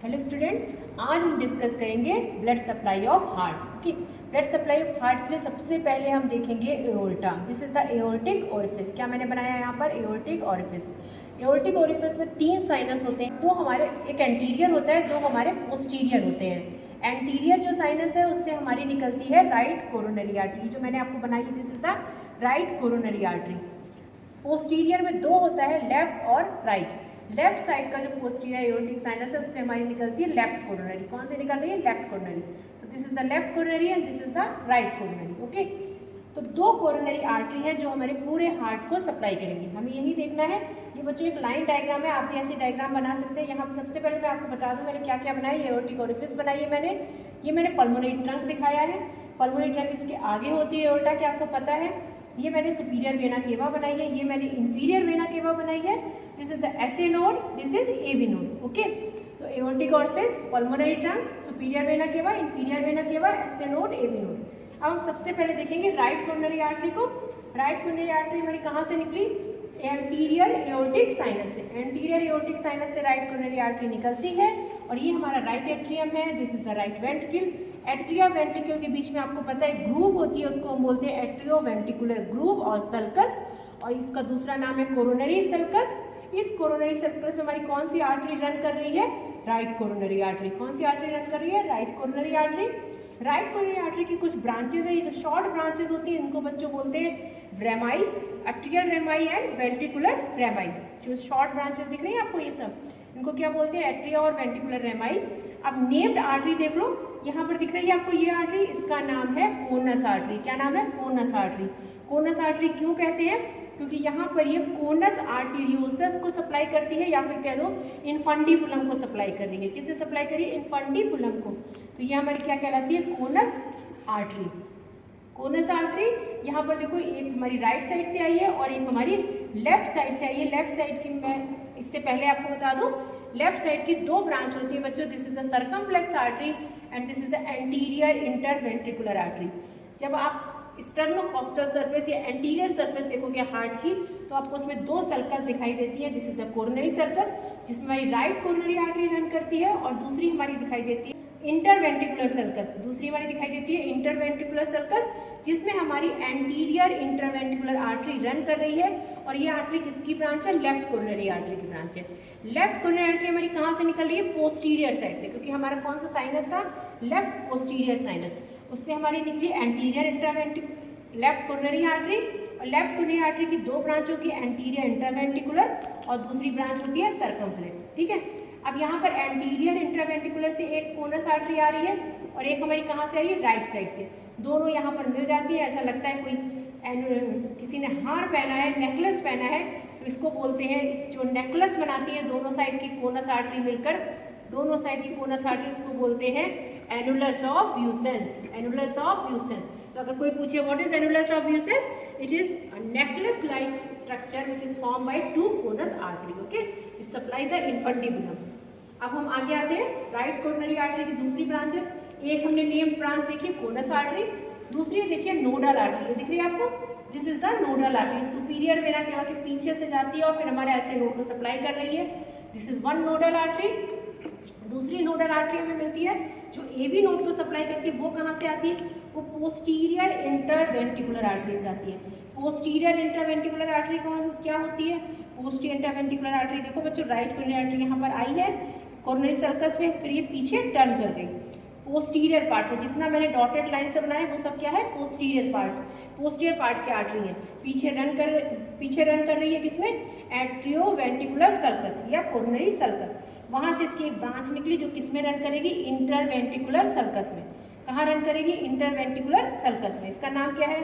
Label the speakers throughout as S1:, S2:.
S1: Hello students, आज हम discuss करेंगे blood supply of heart. Okay, blood supply of heart के लिए सबसे पहले हम देखेंगे aorta. This is the aortic orifice. क्या मैंने बनाया है यहाँ पर? Aortic orifice. एओर्टिक ओरिफिस में 3 साइनस होते हैं। दो हमारे, एक एंटीरियर होता है, दो हमारे पोस्टीरियर होते हैं। एंटीरियर जो साइनस है उससे हमारी निकलती है राइट कोरोनरी आर्टरी, जो मैंने आपको बनाई है। This is the right coronary artery. Posterior में दो होता है, लेफ्ट और राइट। लेफ्ट साइड का जो पोस्टीरियर एओर्टिक साइनस है उससे हमारी निकलती है लेफ्ट कोरोनरी। कौन से निकल रही है? Left coronary. So this is the left coronary and this is the right coronary. Okay, तो दो कोरोनरी आर्टरी है जो हमारे पूरे हार्ट को सप्लाई करेंगी। हमें यही देखना है। ये बच्चों एक लाइन डायग्राम है, आप भी ऐसी डायग्राम बना सकते हैं। यहाँ सबसे पहले मैं आपको बता दूं मैंने क्या क्या बनाया। एओर्टिक ओरिफिस बनाई है मैंने। ये मैंने पल्मोनरी ट्रंक दिखाया है। पल्मोनरी ट्रंक इसके आगे होती है एओर्टा, क्या आपको पता है? ये मैंने सुपीरियर वेना केवा बनाई है। ये मैंने इंफीरियर वेना केवा बनाई है। This is the SA node, this is AV node. Okay, so aortic orifice, pulmonary trunk, superior vena cava, inferior vena cava, SA node, AV node. अब हम सबसे पहले देखेंगे राइट कोरोनरी आर्टरी को। Right coronary artery हमारी कहाँ से निकली? एंटीरियर एओर्टिक साइनस से। एंटीरियर एओर्टिक साइनस से राइट कोरोनरी आर्टरी निकलती है और ये हमारा राइट एट्रियम है। This is the right ventricle. Atria ventricle के बीच में आपको पता है ग्रूव होती है, उसको हम बोलते हैं एट्रियो वेंट्रिकुलर ग्रूव और सल्कस, और इसका दूसरा नाम है कोरोनरी सल्कस। इस कोरोनरी सल्कस में हमारी कौन सी आर्टरी रन कर रही है? Right coronary artery. कौन सी आर्टरी रन कर रही है? Right coronary artery. Right coronary artery की कुछ ब्रांचेज है, ये जो शॉर्ट ब्रांचेज होती है इनको बच्चों बोलते हैं रेमाई, अट्रियल रेमाई एंड वेंट्रिकुलर रेमाई। जो शॉर्ट ब्रांचेज दिख रही है आपको, ये सब इनको क्या बोलते हैं? एट्रिया और वेंट्रिकुलर रेमाई। अब नेम्ड आर्टरी देख लो, यहाँ पर दिख रही है आपको ये आर्टरी, इसका नाम है कोनस आर्टरी। क्या नाम है? Conus artery. कोनस आर्टरी क्यों कहते हैं? क्योंकि यहाँ पर ये कोनस आर्टेरियोसस को सप्लाई करती है, या फिर कह दो इनफंडिबुलम को सप्लाई कर रही है। किसे सप्लाई कर रही है? इनफंडिबुलम को। तो ये हमारी क्या कहलाती है? Conus artery. कोनस आर्टरी यहाँ पर देखो, एक हमारी राइट साइड से आई है और एक हमारी लेफ्ट साइड से आई है। लेफ्ट साइड की मैं इससे पहले आपको बता दूं, लेफ्ट साइड की दो ब्रांच होती है बच्चों। This is the circumflex artery and this is the anterior interventricular artery. जब आप स्टर्नोकॉस्टल सरफेस या एंटीरियर सरफेस देखोगे हार्ट की, तो आपको उसमें दो सर्कस दिखाई देती है। This is the coronary circus, जिसमें हमारी राइट कोरोनरी आर्टरी रन करती है, और दूसरी हमारी दिखाई देती है इंटरवेंट्रिकुलर सर्कस। दूसरी हमारी दिखाई देती है इंटरवेंट्रिकुलर सर्कस, जिसमें हमारी एंटीरियर इंटरवेंट्रिकुलर आर्टरी रन कर रही है। और ये आर्टरी किसकी ब्रांच है? लेफ्ट कोरोनरी आर्टरी की ब्रांच है। लेफ्ट कोरोनरी आर्टरी हमारी कहाँ से निकल रही है? पोस्टीरियर साइड से, क्योंकि हमारा कौन सा साइनस था? Left posterior sinus. उससे हमारी निकली anterior interventricular left coronary artery. और लेफ्ट कोरोनरी आर्टरी की दो ब्रांच होगी, एंटीरियर इंटरवेंट्रिकुलर और दूसरी ब्रांच होती है सर्कमफ्लेक्स। ठीक है, अब यहाँ पर एंटीरियर इंटरवेंट्रिकुलर से एक कोनस आर्टरी आ रही है और एक हमारी कहाँ से आ रही है? राइट साइड से। दोनों यहाँ पर मिल जाती है। ऐसा लगता है कोई किसी ने हार पहना है, नेकलेस पहना है, तो इसको बोलते हैं, इस जो नेकलेस बनाती है दोनों साइड की कोनस आर्टरी मिलकर, दोनों साइड की कोनस आर्टरी, उसको बोलते हैं annulus of Vieussens. Annulus of Vieussens. तो अगर कोई पूछे what is annulus of Vieussens, it is a necklace like structure which is form by two conus artery. Okay, it supply the infundibulum. अब हम आगे आते हैं राइट कोरोनरी आर्टरी की दूसरी ब्रांचेस। एक हमने नेम ब्रांच देखी कोनस आर्टरी, दूसरी देखिए नोडल आर्टरी। ये दिख रही है आपको? This is the nodal artery. Superior vena केवा के पीछे से जाती है और फिर हमारे ऐसे नोड को सप्लाई कर रही है। This is one nodal artery. दूसरी नोडल आर्टरी हमें मिलती है जो एवी नोड को सप्लाई करती है। वो कहाँ से आती है? वो पोस्टीरियर इंटरवेंट्रिकुलर आर्टरी से आती है। पोस्टीरियर इंटरवेंट्रिकुलर आर्टरी कौन क्या होती है? पोस्टीरियर इंटरवेंट्रिकुलर आर्टरी देखो बच्चों, राइट कोरोनरी आर्टरी यहाँ पर आई है कोरोनरी सर्कस में, फिर ये पीछे टर्न कर गई। पोस्टीरियर पार्ट में जितना मैंने डॉटेड लाइन से बनाया वो सब क्या है? Posterior part. पोस्टीरियर पार्ट की आर्टरी है, पीछे रन कर रही है किसमें? एट्रियो वेंट्रिकुलर सर्कस या कोरोनरी सर्कस। वहां से इसकी एक ब्रांच निकली जो किसमें रन करेगी? इंटरवेंट्रिकुलर सर्कस में। कहाँ रन करेगी? इंटरवेंट्रिकुलर सर्कस में। इसका नाम क्या है?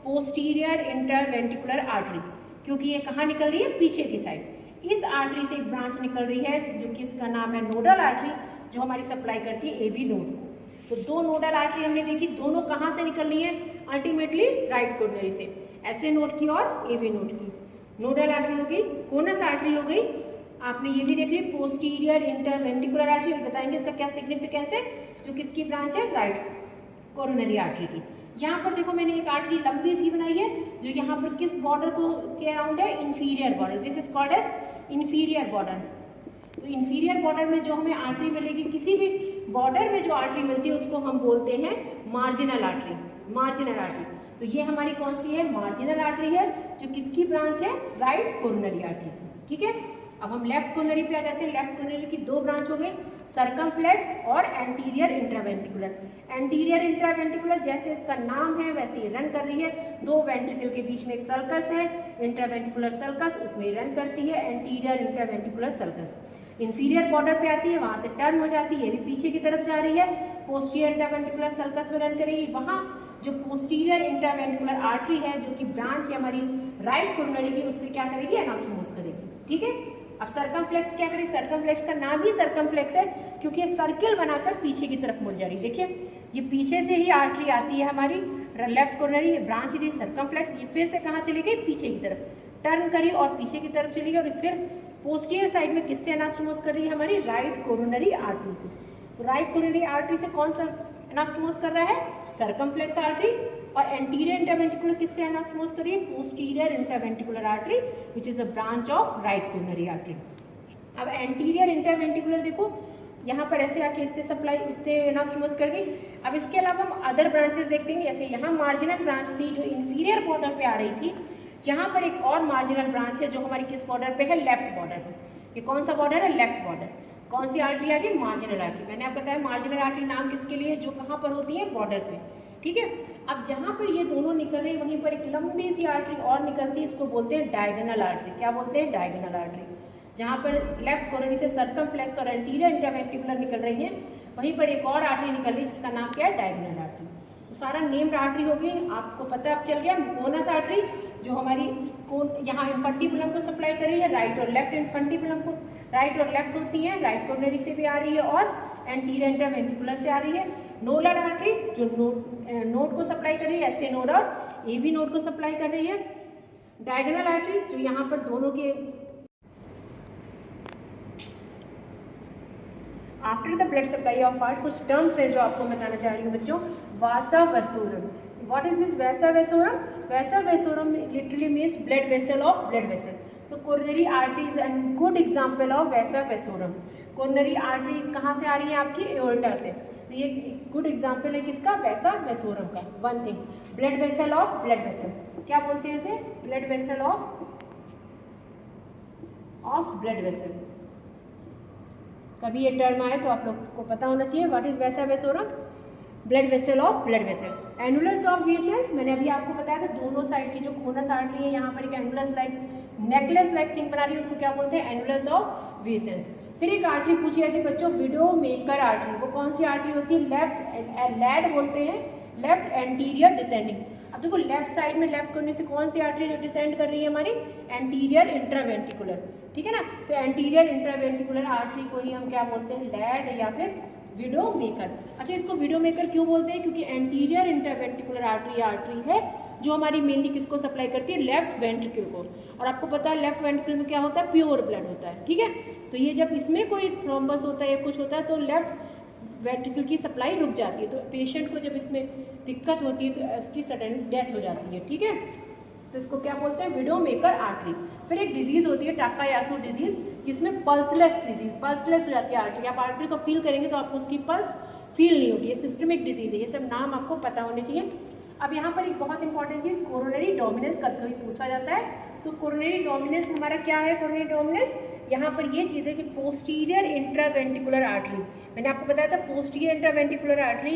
S1: पोस्टीरियर इंटरवेंट्रिकुलर आर्टरी, क्योंकि ये कहाँ निकल रही है? पीछे की साइड। इस आर्टरी से एक ब्रांच निकल रही है जो कि इसका नाम है नोडल आर्टरी, जो हमारी सप्लाई करती है एवी नोड को। तो दो नोडल आर्टरी हमने देखी, दोनों कहाँ से निकल रही है? अल्टीमेटली राइट कोरोनरी से, ऐसे नोड की और एवी नोड की। नोडल आर्टरी हो गई, कोनस आर्टरी हो गई। आपने ये भी देख ली पोस्टीरियर इंटरवेंट्रिकुलर आर्टरी, बताएंगे इसका क्या सिग्निफिकेंस है, जो किसकी ब्रांच है? राइट कोरोनरी आर्टरी की। यहाँ पर देखो मैंने एक आर्टरी लंबी सी बनाई है जो यहाँ पर किस बॉर्डर को के अराउंड है? Inferior border. This is called as inferior border. तो इन्फीरियर बॉर्डर में जो हमें आर्टरी मिलेगी, किसी भी बॉर्डर में जो आर्टरी मिलती है उसको हम बोलते हैं मार्जिनल आर्टरी, मार्जिनल आर्टरी। तो ये हमारी कौन सी है, मार्जिनल आर्टरी है, जो किसकी ब्रांच है, राइट कोरोनरी आर्टरी। ठीक है, अब हम लेफ्ट कोरोनरी पे आ जाते हैं। लेफ्ट कोरोनरी की दो ब्रांच हो गई, सर्कमफ्लेक्स और एंटीरियर इंट्रावेंट्रिकुलर। एंटीरियर इंट्रावेंट्रिकुलर जैसे इसका नाम है वैसे ही रन कर रही है, दो वेंट्रिकल के बीच में एक सर्कस है, इंट्रावेंट्रिकुलर सर्कस, उसमें रन करती है anterior intraventricular circus. Inferior border पे आती है, वहाँ से टर्न हो जाती है, ये भी पीछे की तरफ जा रही है, पोस्टीरियर इंट्रावेंट्रिकुलर सर्कस में रन करेगी। वहाँ जो पोस्टीरियर इंट्रावेंट्रिकुलर आर्टरी है, जो कि ब्रांच है हमारी राइट कोरोनरी की, उससे क्या करेगी, एनास्टोमोस करेगी। ठीक है, अब सर्कमफ्लेक्स क्या करेगी, सर्कमफ्लेक्स का नाम ही सर्कमफ्लेक्स है क्योंकि ये सर्किल बनाकर पीछे की तरफ मुड़ जा रही है। देखिए, ये पीछे से ही आर्टरी आती है हमारी लेफ्ट कोरोनरी ब्रांच थी सर्कमफ्लेक्स, ये फिर से कहाँ चली गई, पीछे की तरफ टर्न करी और पीछे की तरफ चली गई, और फिर पोस्टीरियर साइड में किससे एनास्टोमोस कर रही है, हमारी राइट कोरोनरी आर्टरी से। तो राइट कोरोनरी आर्टरी से कौन सा एनास्टोमोस कर रहा है, सर्कमफ्लेक्स आर्टरी। और एंटीरियर इंट्रावेंट्रिकुलर किससे एनास्टोमोस कर रही है, posterior intraventricular artery which is a branch of right coronary artery. अब एंटीरियर इंट्रावेंट्रिकुलर देखो, यहाँ पर ऐसे आके इससे सप्लाई, इससे एनास्टोमोस कर गई। अब इसके अलावा हम अदर ब्रांचेस देखते हैं, जैसे यहाँ मार्जिनल ब्रांच थी जो इन्फीरियर बॉर्डर पे आ रही थी, यहाँ पर एक और मार्जिनल ब्रांच है जो हमारी किस बॉर्डर पे है, लेफ्ट बॉर्डर पे। ये कौन सा बॉर्डर है, लेफ्ट बॉर्डर। कौन सी आर्टरी आ गई, मार्जिनल आर्टरी। मैंने आपको बताया मार्जिनल आर्टरी नाम किसके लिए, जो कहाँ पर होती है, बॉर्डर पे। ठीक है, अब जहाँ पर ये दोनों निकल रही है वहीं पर एक लंबी सी आर्टरी और निकलती है, इसको बोलते हैं डायगोनल आर्टरी। क्या बोलते हैं, डायगोनल आर्टरी। जहाँ पर लेफ्ट कोरोनरी से सर्कमफ्लेक्स और एंटीरियर इंट्रावेंट्रिकुलर निकल रही है, वहीं पर एक और आर्टरी निकल रही है जिसका नाम क्या है, डायगोनल आर्टरी। तो सारा नेम्ड आर्टरी हो गई, आपको पता अब चल गया। मुकोनस आर्टरी जो हमारी यहाँ इन्फंटिबुलम को सप्लाई कर रही है, राइट और लेफ्ट इन्फंटिबुलम को, राइट और लेफ्ट होती है, राइट कोरोनरी से भी आ रही है और एंटीरियर इंट्रावेंट्रिकुलर से आ रही है। नोडल आर्टरी जो नोड को सप्लाई कर रही है, ऐसे नोड और एवी नोड को सप्लाई कर रही है। डायगोनल आर्टरी जो यहाँ पर दोनों के after the blood supply of heart, कुछ टर्म्स है जो आपको बताना चाह रही हूँ बच्चों। Vasa vasorum, what is this vasa vasorum, vasa vasorum literally means blood vessel of blood vessel. तो coronary artery is a good example of vasa vasorum. Coronary artery कहाँ से आ रही है, आपकी एओर्टा से। तो ये गुड एग्जांपल है किसका, वासा वेसोरम का। One thing, blood vessel of blood vessel, क्या बोलते हैं इसे, blood vessel of blood vessel. कभी ये टर्म आए तो आप लोग को पता होना चाहिए, what is vasa vasorum, blood vessel of blood vessel. Annulus of Vieussens, मैंने अभी आपको बताया था दोनों साइड की जो कोनस आर्टरी है, यहाँ पर एक annulus like necklace like thing बना रही है, उनको क्या बोलते हैं, एनुलस ऑफ विसेंस। फिर एक आर्टरी पूछी जाती है बच्चों, विडो मेकर आर्टरी। वो कौन सी आर्टरी होती है, लेफ्ट लैड बोलते हैं, लेफ्ट एंटीरियर डिसेंडिंग। अब देखो लेफ्ट साइड में लेफ्ट कोने से कौन सी आर्टरी जो डिसेंड कर रही है, हमारी एंटीरियर इंट्रावेंट्रिकुलर। ठीक है ना, तो एंटीरियर इंट्रावेंट्रिकुलर आर्टरी को ही हम क्या बोलते हैं, लैड या फिर विडो मेकर। अच्छा, इसको विडो मेकर क्यों बोलते हैं, क्योंकि एंटीरियर इंट्रावेंट्रिकुलर आर्टरी है जो हमारी मेनली किसको सप्लाई करती है, लेफ्ट वेंट्रिकल को। और आपको पता है लेफ्ट वेंट्रिकल में क्या होता है, प्योर ब्लड होता है। ठीक है, तो ये जब इसमें कोई थ्रोम्बस होता है या कुछ होता है तो लेफ्ट वेंट्रिकल की सप्लाई रुक जाती है, तो पेशेंट को जब इसमें दिक्कत होती है तो उसकी सडन डेथ हो जाती है। ठीक है, तो इसको क्या बोलते हैं, विडो मेकर आर्टरी। फिर एक डिजीज होती है टाकायासु डिजीज, जिसमें पल्सलेस डिजीज, पल्सलेस हो जाती है आर्टरी। आप आर्टरी को फील करेंगे तो आपको उसकी पल्स फील नहीं होगी, ये सिस्टमिक डिजीज है। ये सब नाम आपको पता होने चाहिए। अब यहाँ पर एक बहुत इंपॉर्टेंट चीज़, कोरोनरी डोमिनेंस कभी कभी पूछा जाता है। तो कोरोनरी डोमिनेंस हमारा क्या है, कोरोनरी डोमिनेंस यहाँ पर ये चीज़ है कि पोस्टीरियर इंट्रावेंट्रिकुलर आर्टरी, मैंने आपको बताया था posterior intraventricular artery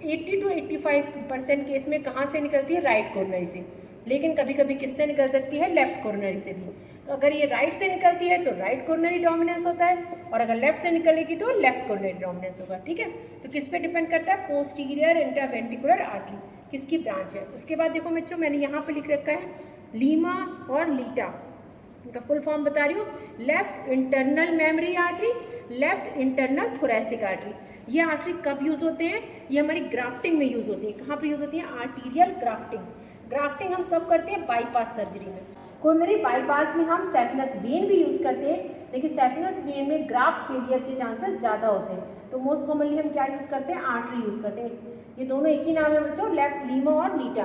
S1: 80 to 85% case में कहाँ से निकलती है, राइट कोरोनरी से, लेकिन कभी कभी किससे निकल सकती है, लेफ्ट कोरोनरी से भी। तो अगर ये राइट से निकलती है तो राइट कोरोनरी डोमिनेंस होता है, और अगर लेफ्ट से निकलेगी तो लेफ्ट कोरोनरी डोमिनेंस होगा। ठीक है, तो किस पे डिपेंड करता है, पोस्टीरियर इंट्रावेंट्रिकुलर आर्टरी किसकी ब्रांच है। उसके बाद देखो बच्चों, मैंने यहाँ पे लिख रखा है लीमा और लीटा, इनका फुल फॉर्म बता रही हूँ। Left internal memory artery, left internal thoracic artery. ये आर्टरी कब यूज होते हैं, ये हमारी ग्राफ्टिंग में यूज होती है। कहाँ पे यूज होती है, आर्टीरियल ग्राफ्टिंग। ग्राफ्टिंग हम कब करते हैं, बाईपास सर्जरी में। कोरोनरी बाईपास में हम सैफिनस वेन भी यूज करते हैं, लेकिन सैफिनस वेन में ग्राफ्ट फेलियर के चांसेस ज़्यादा होते हैं, तो मोस्ट कॉमनली हम क्या यूज़ करते हैं, आर्टरी यूज़ करते हैं। ये दोनों एक ही नाम है बच्चों, लेफ्ट लीमा और लीटा।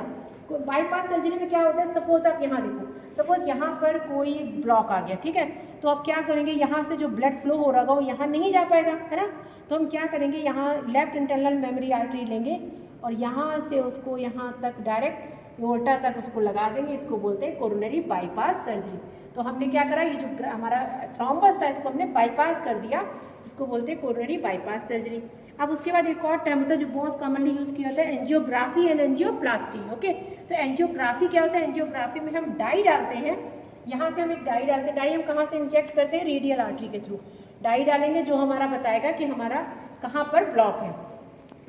S1: बाईपास सर्जरी में क्या होता है, सपोज आप यहाँ देखो, सपोज यहाँ पर कोई ब्लॉक आ गया, ठीक है, तो आप क्या करेंगे, यहाँ से जो ब्लड फ्लो हो रहा होगा वो यहाँ नहीं जा पाएगा, है ना। तो हम क्या करेंगे, यहाँ लेफ्ट इंटरनल मेमोरी आर्टरी लेंगे और यहाँ से उसको यहाँ तक डायरेक्ट एओर्टा तक उसको लगा देंगे। इसको बोलते हैं कोरोनरी बाईपास सर्जरी। तो हमने क्या करा, ये जो हमारा थ्रोम्बस था इसको हमने बाईपास कर दिया, इसको बोलते हैं कोरोनरी बाईपास सर्जरी। अब उसके बाद एक और टर्म होता है जो बहुत कॉमनली यूज़ किया जाता है, एंजियोग्राफी एंड एंजियोप्लास्टी। ओके, तो एंजियोग्राफी क्या होता है, एंजियोग्राफी में हम डाई डालते हैं, यहाँ से हम एक डाई डालते हैं। डाई हम कहाँ से इंजेक्ट करते हैं, रेडियल आर्टरी के थ्रू डाई डालेंगे, जो हमारा बताएगा कि हमारा कहाँ पर ब्लॉक है।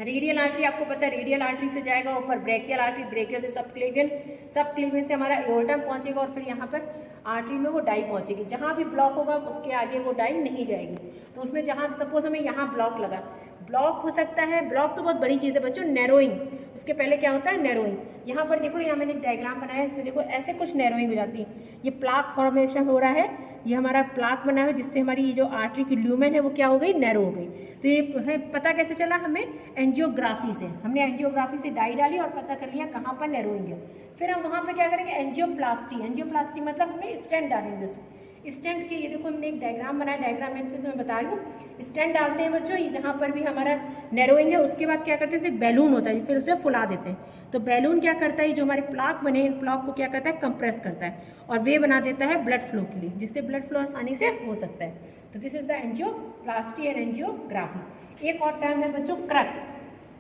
S1: रेडियल आर्टरी आपको पता है, रेडियल आर्टरी से जाएगा ऊपर ब्रेकियल आर्टरी, ब्रेकियल से सबक्लेवियन, सबक्लेवियन से हमारा एओर्टा पहुंचेगा और फिर यहाँ पर आर्टरी में वो डाई पहुंचेगी। जहाँ भी ब्लॉक होगा उसके आगे वो डाई नहीं जाएगी। तो उसमें जहाँ सपोज हमें यहाँ ब्लॉक लगा, ब्लॉक हो सकता है, ब्लॉक तो बहुत बड़ी चीज़ है बच्चों, नैरोइंग, उसके पहले क्या होता है, नैरोइंग। यहाँ पर देखो, यहाँ मैंने एक डायग्राम बनाया है, इसमें देखो ऐसे कुछ नैरोइंग हो जाती है, ये प्लाक फॉर्मेशन हो रहा है, ये हमारा प्लाक बना है जिससे हमारी ये जो आर्टरी की ल्यूमेन है वो क्या हो गई, नैरो हो गई। तो ये पता कैसे चला हमें, एंजियोग्राफी से। हमने एंजियोग्राफी से डाई डाली और पता कर लिया कहाँ पर नैरोइंग है। फिर हम वहाँ पर क्या करेंगे, एंजियोप्लास्टी। एंजियोप्लास्टी मतलब हमने स्टेंट डालेंगे उसमें। स्टेंट के ये देखो हमने एक डायग्राम बनाया, डायग्राम में से तो मैं बता रही हूँ। स्टेंट डालते हैं बच्चों, ये जहाँ पर भी हमारा नैरोइंग है उसके बाद क्या करते हैं, एक बैलून होता है, फिर उसे फुला देते हैं। तो बैलून क्या करता है, जो हमारे प्लाक बने इन प्लाक को क्या करता है, कंप्रेस करता है और वे बना देता है ब्लड फ्लो के लिए, जिससे ब्लड फ्लो आसानी से हो सकता है। तो this is the angioplasty and angiography. एक और टर्म है बच्चों, क्रक्स।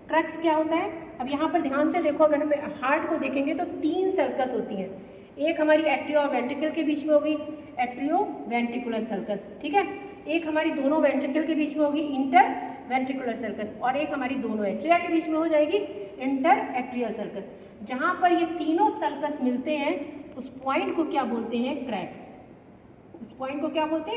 S1: क्रक्स क्या होता है, अब यहाँ पर ध्यान से देखो, अगर हम हार्ट को देखेंगे तो 3 सर्कस होती हैं। एक हमारी एट्रियो और वेंट्रिकल के बीच में होगी, एट्रियो वेंट्रिकुलर सर्कस, ठीक है। एक हमारी दोनों वेंट्रिकल के बीच में होगी, इंटर वेंट्रिकुलर सर्कस, और एक हमारी दोनों एट्रिया के बीच में हो जाएगी, इंटर एट्रियल सर्कस। जहाँ पर ये तीनों सर्कस मिलते हैं उस पॉइंट को क्या बोलते हैं, क्रैक्स। उस पॉइंट को क्या बोलते हैं,